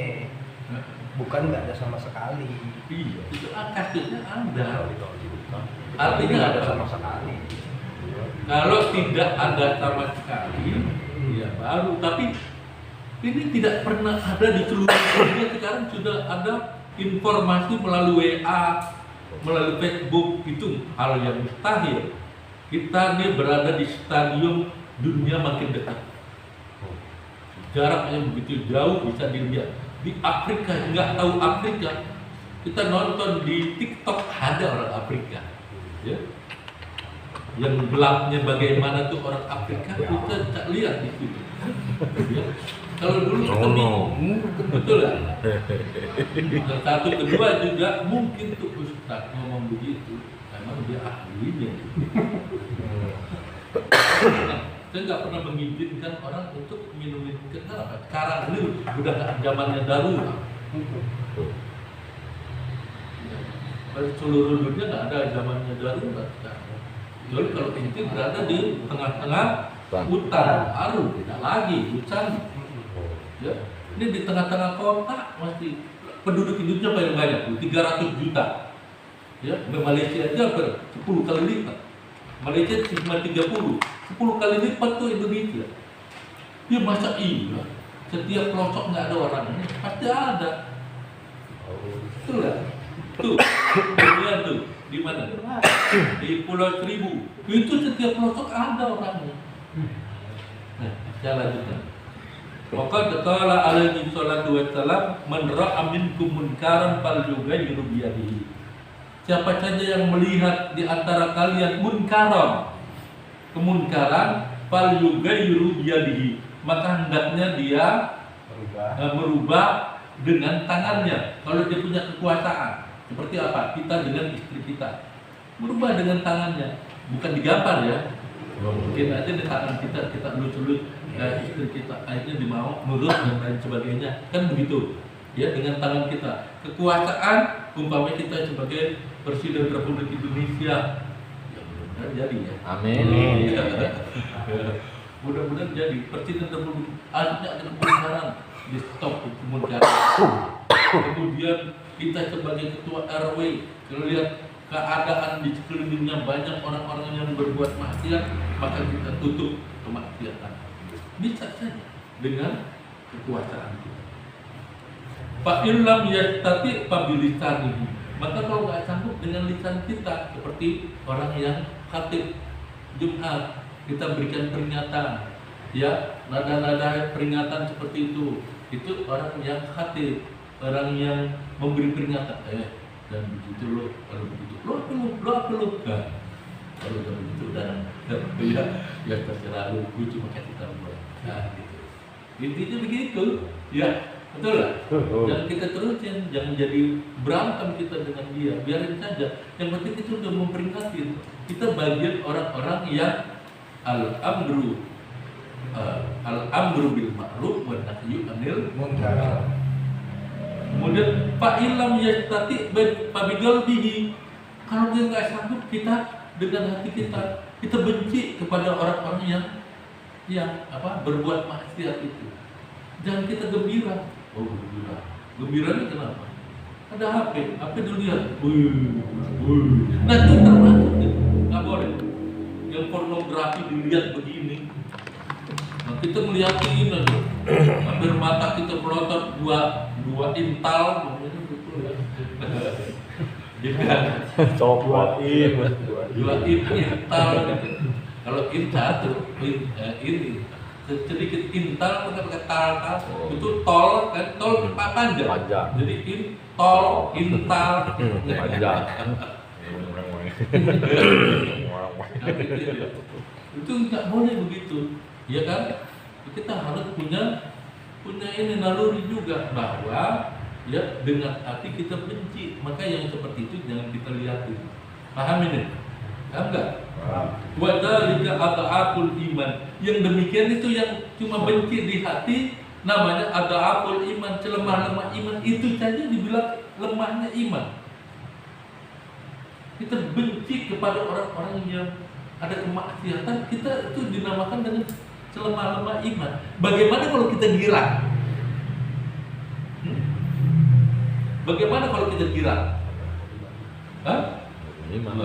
Speaker 3: Bukan nggak ada sama sekali.
Speaker 1: Iya, itu kasusnya ada.
Speaker 3: Artinya
Speaker 1: Artinya
Speaker 3: nggak ada
Speaker 1: apa?
Speaker 3: sama sekali.
Speaker 1: Kalau tidak ada sama sekali, ya baru. Tapi ini tidak pernah ada di seluruh dunia. Sekarang sudah ada informasi melalui WA, melalui Facebook, itu hal yang mustahil. Kita ini berada di stadium dunia makin dekat. Jaraknya begitu jauh bisa dilihat. Di Afrika, nggak tahu Afrika, kita nonton di TikTok ada orang Afrika, ya. Yang gelapnya bagaimana tuh orang Afrika kita tak lihat di situ. Ya. Kalau dulu kita bingung, betul ya. Dan satu kedua juga mungkin tuh Ustaz ngomong begitu, memang dia ahlinya. Saya nggak pernah mengizinkan orang untuk minum itu. Kenapa? Sekarang ini udah nggak zamannya darurat. Pada seluruh dunia nggak ada zamannya darurat. Jadi kalau ente berada di tengah-tengah hutan, baru tidak lagi hutan. Ya, ini di tengah-tengah kota masih penduduk Indonesia paling banyak, 300 juta. Ya, Malaysia aja 10 kali lipat. Malaysia cuma 30, 10 kali lipat tuh Indonesia. Ya masa iya, setiap pelosok nggak ada orangnya, pasti ada. Betul nggak? Tuh, kemudian tuh, di mana? Di Pulau Seribu. Itu setiap pelosok ada orangnya. Nah, saya lanjutkan. Maka qala alaihi salatu wassalam, man ra'a minkum munkaran falyughayyirhu biyadihi. Siapa saja yang melihat di antara kalian kemunkaran, falyughayyirhu biyadihi, maka hendaknya dia merubah dengan tangannya. Kalau dia punya kekuasaan, seperti apa? Kita dengan istri kita, merubah dengan tangannya, bukan digampar ya. Mungkin aja di tangan kita lucu-lucu istri kita, akhirnya dimau, nurut dan lain sebagainya, kan begitu ya. Dengan tangan kita, kekuasaan, umpamanya kita sebagai Presiden Republik Indonesia, ya mudah-mudahan jadi ya.
Speaker 2: Amin.
Speaker 1: Mudah-mudahan jadi Presiden Republik. Akhirnya ada kemungkaran, di stop kemungkaran. Kemudian kita sebagai ketua RW, kalau lihat keadaan di sekelilingnya banyak orang-orang yang berbuat maksiat, maka kita tutup kemaksiatan. Bisa saja dengan kekuasaan kita. Fa illam yastati fa bilisanihi. Maka kalau nggak sanggup dengan lisan kita, seperti orang yang khatib Jumat, kita berikan peringatan, ya, nada-nada peringatan seperti itu orang yang khatib, orang yang memberi peringatan, dan begitu lo, kalau begitu lo apa lo, nah, kalau udah begitu udah ya terserah lo, gue cuma kasih tahu lo, nah gitu, intinya begitu, ya. Betul lah. Jangan kita terusin, jangan jadi berantem kita dengan dia. Biarin saja. Yang penting kita sudah memperingatin. Kita bagian orang-orang yang al-amru bil ma'ruf wa nahyu 'anil munkar. Kemudian fa illam yastati fa biqalbihi. Kalau dia nggak sanggup, kita dengan hati kita benci kepada orang-orang yang berbuat maksiat itu. Jangan kita gembira. Oh, gembira. Gembiranya kenapa? Ada HP dilihat. Nah itu termasuk gitu. Nggak boleh. Yang pornografi dilihat begini. Nah kita ngeliatin aja. Hampir mata kita melotot dua intal.
Speaker 2: Coba
Speaker 1: Dua intal gitu. Kalau in satu, ini sedikit intal, kita pakai tal, itu tol kan, tol panjang. Jadi tol, intal,
Speaker 2: panjang.
Speaker 1: Itu nggak boleh begitu, ya kan? Kita harus punya ini naluri juga, bahwa ya dengan hati kita benci, maka yang seperti itu jangan kita lihatin. Paham ini? Paham nggak? Wadzalika adhaful iman. Yang demikian itu yang cuma benci di hati, namanya adhaful iman, celemah-lemah iman. Itu saja dibilang lemahnya iman. Kita benci kepada orang-orang yang ada kemaksiatan, kita itu dinamakan dengan celemah-lemah iman. Bagaimana kalau kita girang? Bagaimana kalau kita girang? Hah?
Speaker 2: Iman.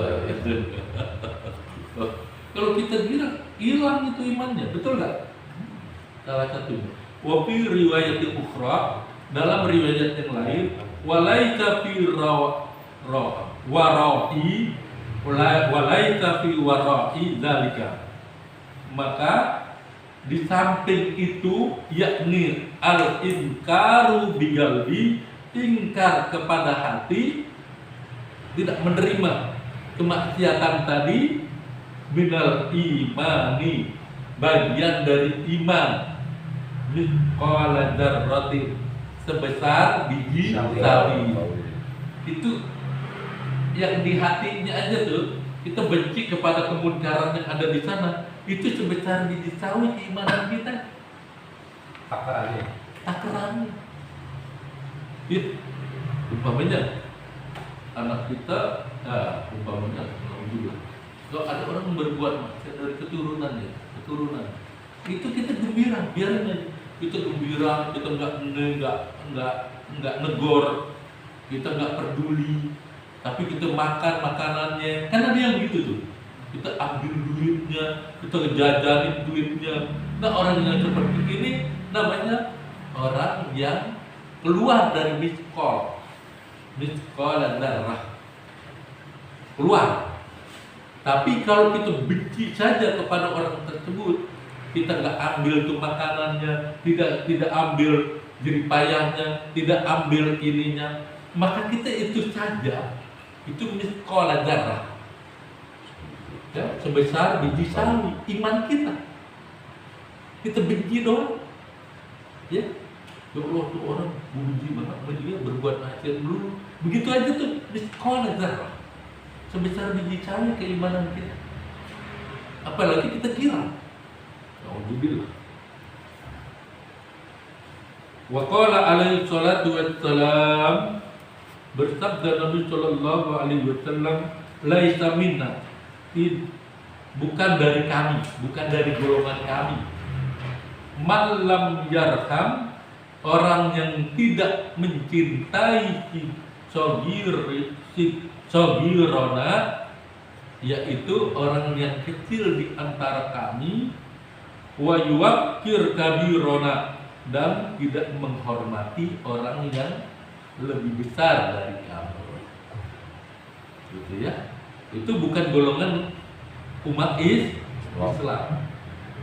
Speaker 1: Kalau kita hilang itu imannya, betul nggak? Salah satunya. Wa fi riwayat ukhra, dalam riwayat yang lain, walaita fi wara'i dzalika. Maka di samping itu, yakni al-inkaru bigalbi, ingkar kepada hati, tidak menerima kemaksiatan tadi, minal imani, bagian dari iman, mithqala dzarratin, sebesar biji sawi. Itu yang di hatinya aja tuh, kita benci kepada kemunkaran yang ada di sana, itu sebesar biji sawi keimanan kita.
Speaker 4: Takarannya.
Speaker 1: Takarannya. Ya, umpamanya anak kita, umpamanya juga. Kalau ada orang berbuat maksiat dari keturunan, itu kita gembira, biarin aja. Kita gembira, kita nggak negor, kita nggak peduli, tapi kita makan makanannya. Kan ada yang begitu tuh. Kita ambil duitnya, kita ngejajanin duitnya. Nah, orang yang seperti ini namanya orang yang keluar dari miskol dan darah. Keluar. Tapi kalau kita benci saja kepada orang tersebut, kita nggak ambil tuh makanannya, tidak ambil jeripayahnya, tidak ambil ininya, maka kita itu saja, itu miskol dan darah. Ya, sebesar biji sawi iman kita. Kita benci doang. Ya, ya Allah tuh orang benci banget sama dia, berbuat maksiat dulu. Begitu aja tuh miskol dan darah. Sebesar biji sawi keimanan kita. Apalagi kita kira. Alhamdulillah. Wa qala alaihi salatu wassalam, bersabda Nabi sallallahu alaihi wasallam, laisa minna, bukan dari kami, bukan dari golongan kami. Man lam yarham, orang yang tidak mencintai si sogirona, yaitu orang yang kecil di antara kami, wa yuwaqqir kabirona, dan tidak menghormati orang yang lebih besar dari kami. Gitu ya. Itu bukan golongan umat Islam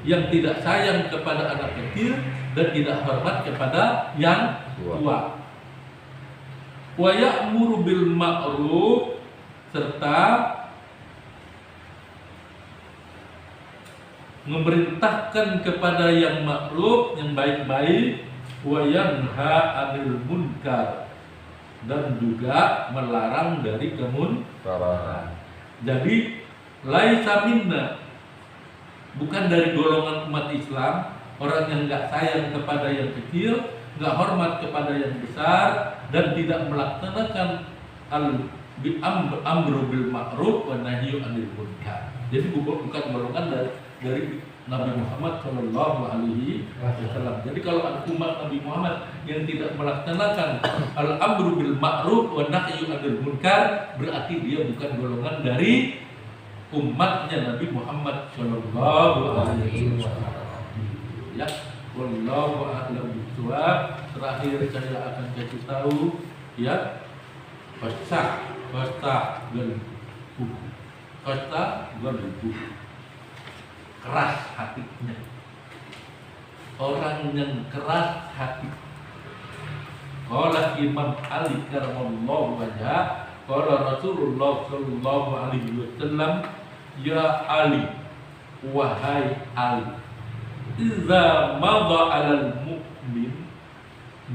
Speaker 1: yang tidak sayang kepada anak kecil dan tidak hormat kepada yang tua. Wa ya'muru bil ma'ruf, serta memerintahkan kepada yang ma'ruf, yang baik-baik, wa yanha 'anil munkar, dan juga melarang dari kemunkaran. Jadi laisa minna, bukan dari golongan umat Islam, orang yang enggak sayang kepada yang kecil, enggak hormat kepada yang besar, dan tidak melaksanakan amru bil ma'ruf wa nahyu 'anil munkar. Jadi bukan golongan dari Nabi Muhammad Shallallahu Alaihi Wasallam. Jadi kalau ada umat Nabi Muhammad yang tidak melaksanakan al-amru bil ma'ruf wa nahyu 'anil munkar, berarti dia bukan golongan dari umatnya Nabi Muhammad Shallallahu Alaihi Wasallam. Ya, wallahu a'lam bishawab. Terakhir saya akan kasih tahu, ya, fasah galbuh, keras hatinya. Orang yang keras hati. Qala Imam Ali karamallahu wajhah, qala Rasulullah sallallahu alaihi wasallam, ya Ali, wahai Ali, idza madha 'alal mu'min,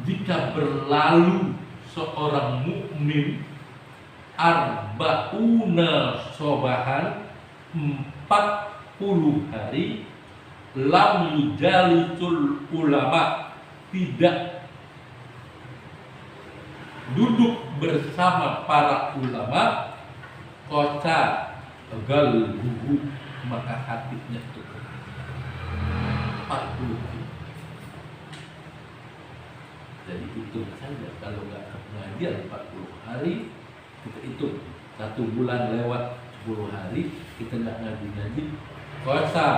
Speaker 1: jika berlalu seorang mukmin arba'una sobahan, 40 hari, lam yujalisul ulama, tidak duduk bersama para ulama, koca galbuhu, maka hatinya itu 40 hari. Jadi hitung saja, kalau nggak pengajian 40 hari, kita hitung 1 bulan lewat 10 hari, kita nggak ngaji-ngaji, kosa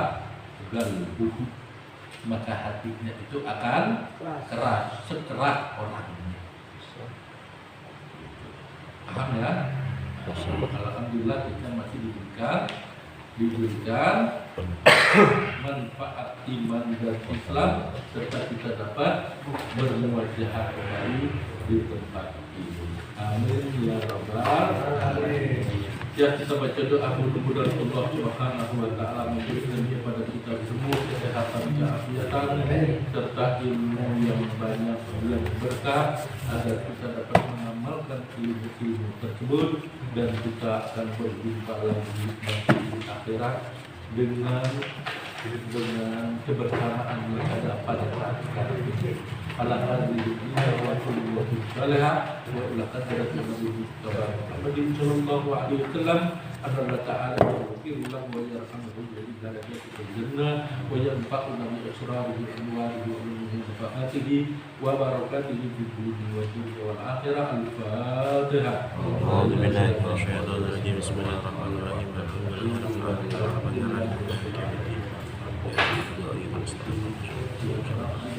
Speaker 1: galbuhu, maka hatinya itu akan keras, sekeras orangnya. Paham ya? Alhamdulillah kita masih diberikan manfaat iman dan Islam, serta kita dapat bermuwajahah kembali di tempat ini. Amin ya rabbal alamin. Ya, kita baca doa mudah-mudahan Allah Subhanahu wa taala memberikan kepada kita semua kesehatan, keafiatan, serta ilmu yang banyak dan berkah, agar kita dapat mengamalkan ilmu tersebut dan kita akan berjumpa lagi di akhirat. dengan kebersamaan mereka ada pada saat sekarang ini. Ala hadhihi wa kullu salihah wa ulaqad Nabi Muhammad sallallahu alaihi wasallam Allah Ta'ala yaghfiru lahu wa yarhamuhu wa darajatihi fil jannah wa yanfa'una bi asrarihi wa anwarihi wa ulumuhi wa barakatihi wa barakatihi fid dunya wal akhirah. Al-Fatihah.
Speaker 5: أعوذ بالله من الشيطان الرجيم بسم الله الرحمن الرحيم الحمد لله رب العالمين الرحمن الرحيم مالك يوم الدين